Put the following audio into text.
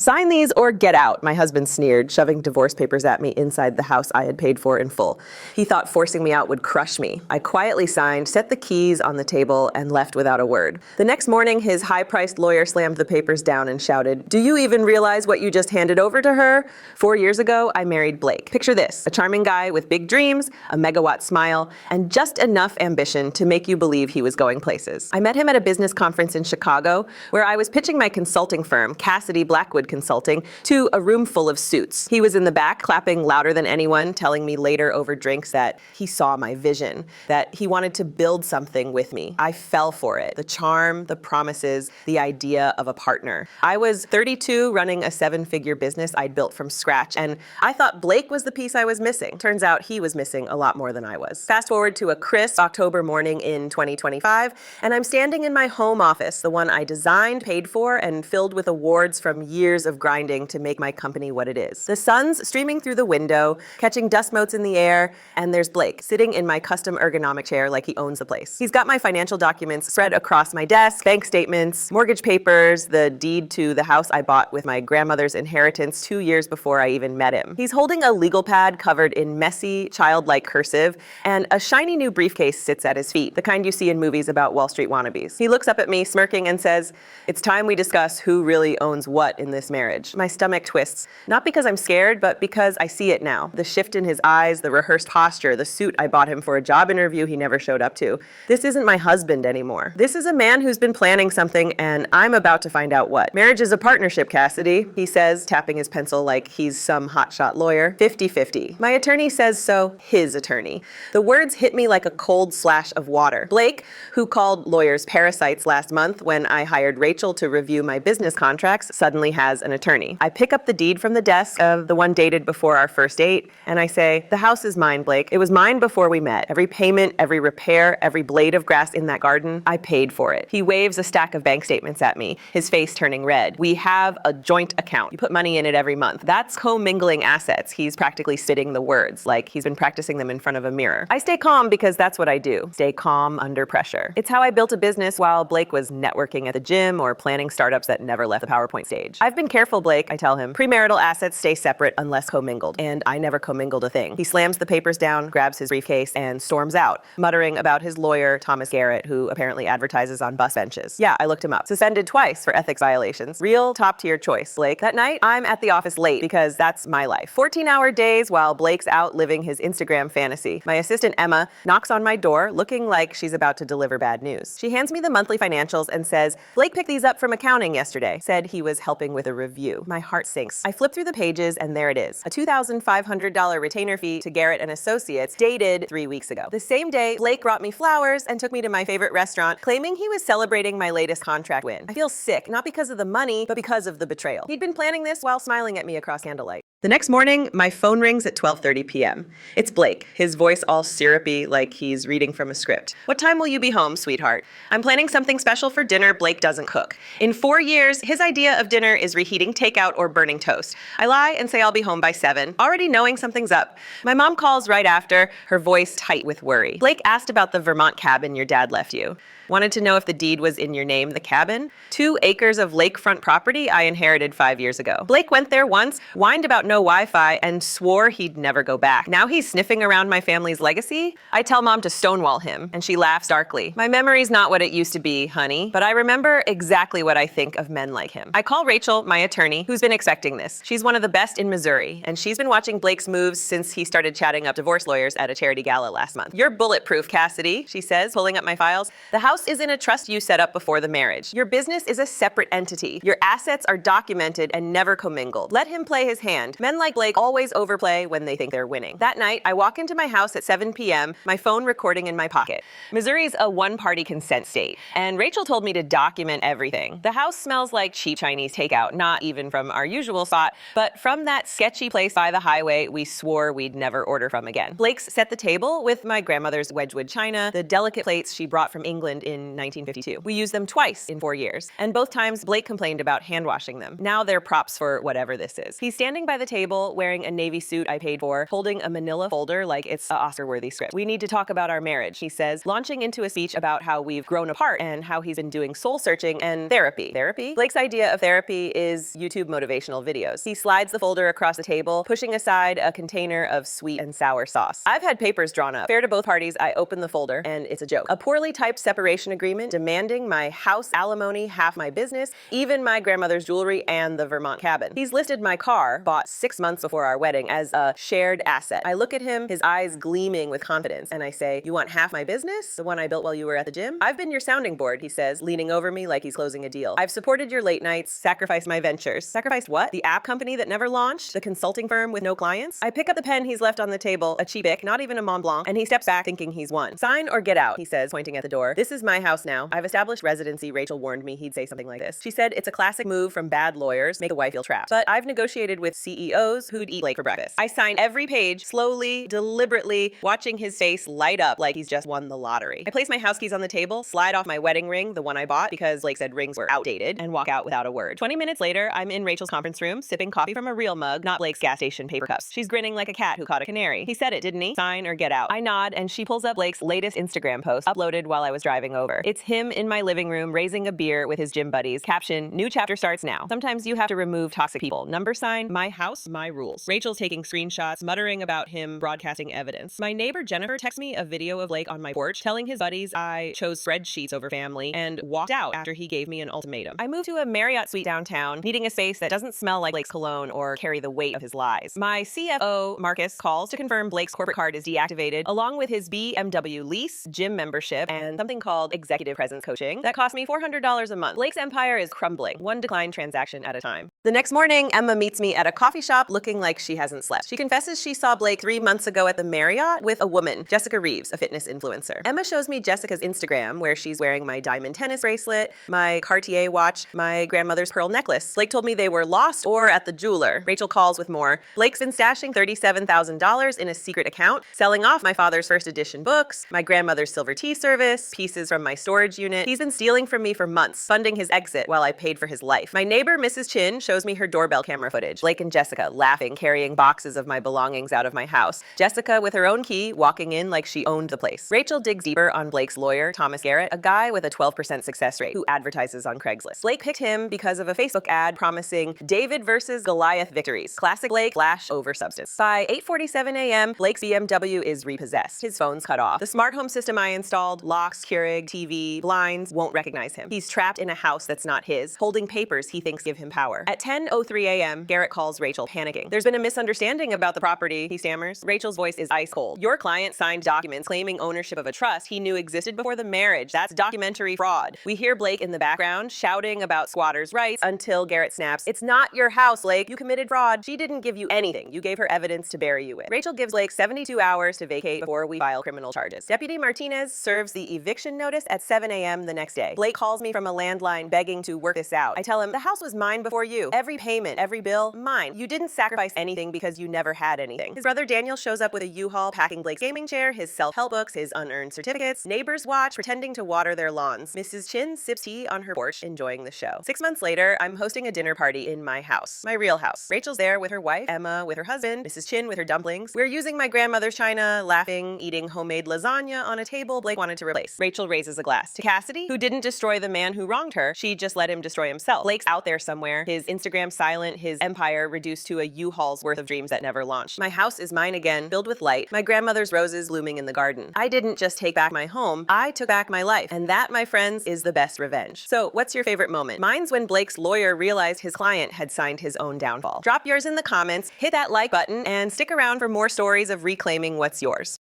"Sign these or get out," my husband sneered, shoving divorce papers at me inside the house I had paid for in full. He thought forcing me out would crush me. I quietly signed, set the keys on the table, and left without a word. The next morning, his high-priced lawyer slammed the papers down and shouted, "Do you even realize what you just handed over to her?" 4 years ago, I married Blake. Picture this, a charming guy with big dreams, a megawatt smile, and just enough ambition to make you believe he was going places. I met him at a business conference in Chicago, where I was pitching my consulting firm, Cassidy Blackwood Consulting, to a room full of suits. He was in the back, clapping louder than anyone, telling me later over drinks that he saw my vision, that he wanted to build something with me. I fell for it. The charm, the promises, the idea of a partner. I was 32, running a 7-figure business I'd built from scratch, and I thought Blake was the piece I was missing. Turns out he was missing a lot more than I was. Fast forward to a crisp October morning in 2025, and I'm standing in my home office, the one I designed, paid for, and filled with awards from years of grinding to make my company what it is. The sun's streaming through the window, catching dust motes in the air, and there's Blake, sitting in my custom ergonomic chair like he owns the place. He's got my financial documents spread across my desk, bank statements, mortgage papers, the deed to the house I bought with my grandmother's inheritance 2 years before I even met him. He's holding a legal pad covered in messy, childlike cursive, and a shiny new briefcase sits at his feet, the kind you see in movies about Wall Street wannabes. He looks up at me, smirking, and says, "It's time we discuss who really owns what in this marriage." My stomach twists, not because I'm scared, but because I see it now. The shift in his eyes, the rehearsed posture, the suit I bought him for a job interview he never showed up to. This isn't my husband anymore. This is a man who's been planning something, and I'm about to find out what. "Marriage is a partnership, Cassidy," he says, tapping his pencil like he's some hotshot lawyer. 50-50. My attorney says so, his attorney. The words hit me like a cold slash of water. Blake, who called lawyers parasites last month when I hired Rachel to review my business contracts, suddenly has an attorney. I pick up the deed from the desk of the one dated before our first date, and I say, "The house is mine, Blake. It was mine before we met. Every payment, every repair, every blade of grass in that garden, I paid for it." He waves a stack of bank statements at me, his face turning red. "We have a joint account. You put money in it every month." That's commingling assets. He's practically spitting the words, like he's been practicing them in front of a mirror. I stay calm because that's what I do. Stay calm under pressure. It's how I built a business while Blake was networking at the gym or planning startups that never left the PowerPoint stage. "I've been careful, Blake," I tell him. "Premarital assets stay separate unless commingled." And I never commingled a thing. He slams the papers down, grabs his briefcase, and storms out, muttering about his lawyer, Thomas Garrett, who apparently advertises on bus benches. Yeah, I looked him up. Suspended twice for ethics violations. Real top-tier choice, Blake. That night, I'm at the office late because that's my life. 14-hour days while Blake's out living his Instagram fantasy. My assistant, Emma, knocks on my door, looking like she's about to deliver bad news. She hands me the monthly financials and says, "Blake picked these up from accounting yesterday." Said he was helping with a review. My heart sinks. I flip through the pages and there it is. A $2,500 retainer fee to Garrett and Associates, dated 3 weeks ago. The same day, Blake brought me flowers and took me to my favorite restaurant, claiming he was celebrating my latest contract win. I feel sick, not because of the money, but because of the betrayal. He'd been planning this while smiling at me across candlelight. The next morning, my phone rings at 12:30 p.m. It's Blake, his voice all syrupy like he's reading from a script. "What time will you be home, sweetheart?" "I'm planning something special for dinner Blake doesn't cook. In 4 years, his idea of dinner is reheating takeout or burning toast." I lie and say I'll be home by 7, already knowing something's up. My mom calls right after, her voice tight with worry. "Blake asked about the Vermont cabin your dad left you. Wanted to know if the deed was in your name, the cabin. 2 acres of lakefront property I inherited 5 years ago. Blake went there once, whined about no Wi-Fi, and swore he'd never go back. Now he's sniffing around my family's legacy? I tell Mom to stonewall him, and she laughs darkly. My memory's not what it used to be, honey, but I remember exactly what I think of men like him. I call Rachel, my attorney, who's been expecting this. She's one of the best in Missouri, and she's been watching Blake's moves since he started chatting up divorce lawyers at a charity gala last month. "You're bulletproof, Cassidy," she says, pulling up my files. "The house is in a trust you set up before the marriage. Your business is a separate entity. Your assets are documented and never commingled. Let him play his hand. Men like Blake always overplay when they think they're winning." That night, I walk into my house at 7 p.m., my phone recording in my pocket. Missouri's a one-party consent state, and Rachel told me to document everything. The house smells like cheap Chinese takeout, not even from our usual spot, but from that sketchy place by the highway we swore we'd never order from again. Blake's set the table with my grandmother's Wedgwood china, the delicate plates she brought from England in 1952. We used them twice in 4 years, and both times Blake complained about hand washing them. Now they're props for whatever this is. He's standing by the table, wearing a navy suit I paid for, holding a manila folder like it's an Oscar-worthy script. We need to talk about our marriage, he says, launching into a speech about how we've grown apart and how he's been doing soul-searching and therapy. Therapy? Blake's idea of therapy is YouTube motivational videos. He slides the folder across the table, pushing aside a container of sweet and sour sauce. I've had papers drawn up. Fair to both parties, I open the folder, and it's a joke. A poorly typed separation agreement demanding my house alimony, half my business, even my grandmother's jewelry, and the Vermont cabin. He's listed my car, bought 6 months before our wedding, as a shared asset. I look at him, his eyes gleaming with confidence, and I say, "You want half my business? The one I built while you were at the gym?" "I've been your sounding board," he says, leaning over me like he's closing a deal. "I've supported your late nights, sacrificed my ventures." Sacrificed what? The app company that never launched? The consulting firm with no clients? I pick up the pen he's left on the table, a cheap Bic, not even a Mont Blanc, and he steps back thinking he's won. "Sign or get out," he says, pointing at the door. "This is my house now. I've established residency." Rachel warned me he'd say something like this. She said it's a classic move from bad lawyers, make the wife feel trapped. But I've negotiated with CEOs who'd eat Blake for breakfast. I sign every page, slowly, deliberately, watching his face light up like he's just won the lottery. I place my house keys on the table, slide off my wedding ring, the one I bought because Blake said rings were outdated, and walk out without a word. 20 minutes later, I'm in Rachel's conference room, sipping coffee from a real mug, not Blake's gas station paper cups. She's grinning like a cat who caught a canary. "He said it, didn't he? Sign or get out." I nod, and she pulls up Blake's latest Instagram post, uploaded while I was driving over. It's him in my living room, raising a beer with his gym buddies. Caption, "New chapter starts now. Sometimes you have to remove toxic people." Number sign, "My house, my rules." Rachel's taking screenshots, muttering about him broadcasting evidence. My neighbor Jennifer texts me a video of Blake on my porch, telling his buddies I chose spreadsheets over family and walked out after he gave me an ultimatum. I moved to a Marriott suite downtown, needing a space that doesn't smell like Blake's cologne or carry the weight of his lies. My CFO, Marcus, calls to confirm Blake's corporate card is deactivated, along with his BMW lease, gym membership, and something called executive presence coaching that cost me $400 a month. Blake's empire is crumbling, one declined transaction at a time. The next morning, Emma meets me at a coffee shop looking like she hasn't slept. She confesses she saw Blake 3 months ago at the Marriott with a woman, Jessica Reeves, a fitness influencer. Emma shows me Jessica's Instagram, where she's wearing my diamond tennis bracelet, my Cartier watch, my grandmother's pearl necklace. Blake told me they were lost or at the jeweler. Rachel calls with more. Blake's been stashing $37,000 in a secret account, selling off my father's first edition books, my grandmother's silver tea service, pieces from my storage unit. He's been stealing from me for months, funding his exit while I paid for his life. My neighbor, Mrs. Chin, shows me her doorbell camera footage. Blake and Jessica laughing, carrying boxes of my belongings out of my house. Jessica with her own key, walking in like she owned the place. Rachel digs deeper on Blake's lawyer, Thomas Garrett, a guy with a 12% success rate who advertises on Craigslist. Blake picked him because of a Facebook ad promising David versus Goliath victories. Classic Blake, flash over substance. By 8:47 a.m., Blake's BMW is repossessed. His phone's cut off. The smart home system I installed, locks, Keurig, TV, blinds, won't recognize him. He's trapped in a house that's not his, holding papers he thinks give him power. At 10:03 a.m., Garrett calls Rachel, panicking. "There's been a misunderstanding about the property," he stammers. Rachel's voice is ice cold. "Your client signed documents claiming ownership of a trust he knew existed before the marriage. That's documentary fraud." We hear Blake in the background shouting about squatters' rights until Garrett snaps, "It's not your house, Blake. You committed fraud. She didn't give you anything. You gave her evidence to bury you with." Rachel gives Blake 72 hours to vacate before we file criminal charges. Deputy Martinez serves the eviction notice at 7 a.m. the next day. Blake calls me from a landline begging to work this out. I tell him, "The house was mine before you. Every payment, every bill, mine. You didn't sacrifice anything because you never had anything." His brother Daniel shows up with a U-Haul, packing Blake's gaming chair, his self-help books, his unearned certificates. Neighbors watch, pretending to water their lawns. Mrs. Chin sips tea on her porch, enjoying the show. 6 months later, I'm hosting a dinner party in my house, my real house. Rachel's there with her wife, Emma with her husband, Mrs. Chin with her dumplings. We're using my grandmother's china, laughing, eating homemade lasagna on a table Blake wanted to replace. Rachel raises a glass to Cassidy, who didn't destroy the man who wronged her. She just let him destroy himself. Blake's out there somewhere, his Instagram silent, his empire reduced to a U-Haul's worth of dreams that never launched. My house is mine again, filled with light, my grandmother's roses blooming in the garden. I didn't just take back my home, I took back my life. And that, my friends, is the best revenge. So what's your favorite moment? Mine's when Blake's lawyer realized his client had signed his own downfall. Drop yours in the comments, hit that like button, and stick around for more stories of reclaiming what's yours.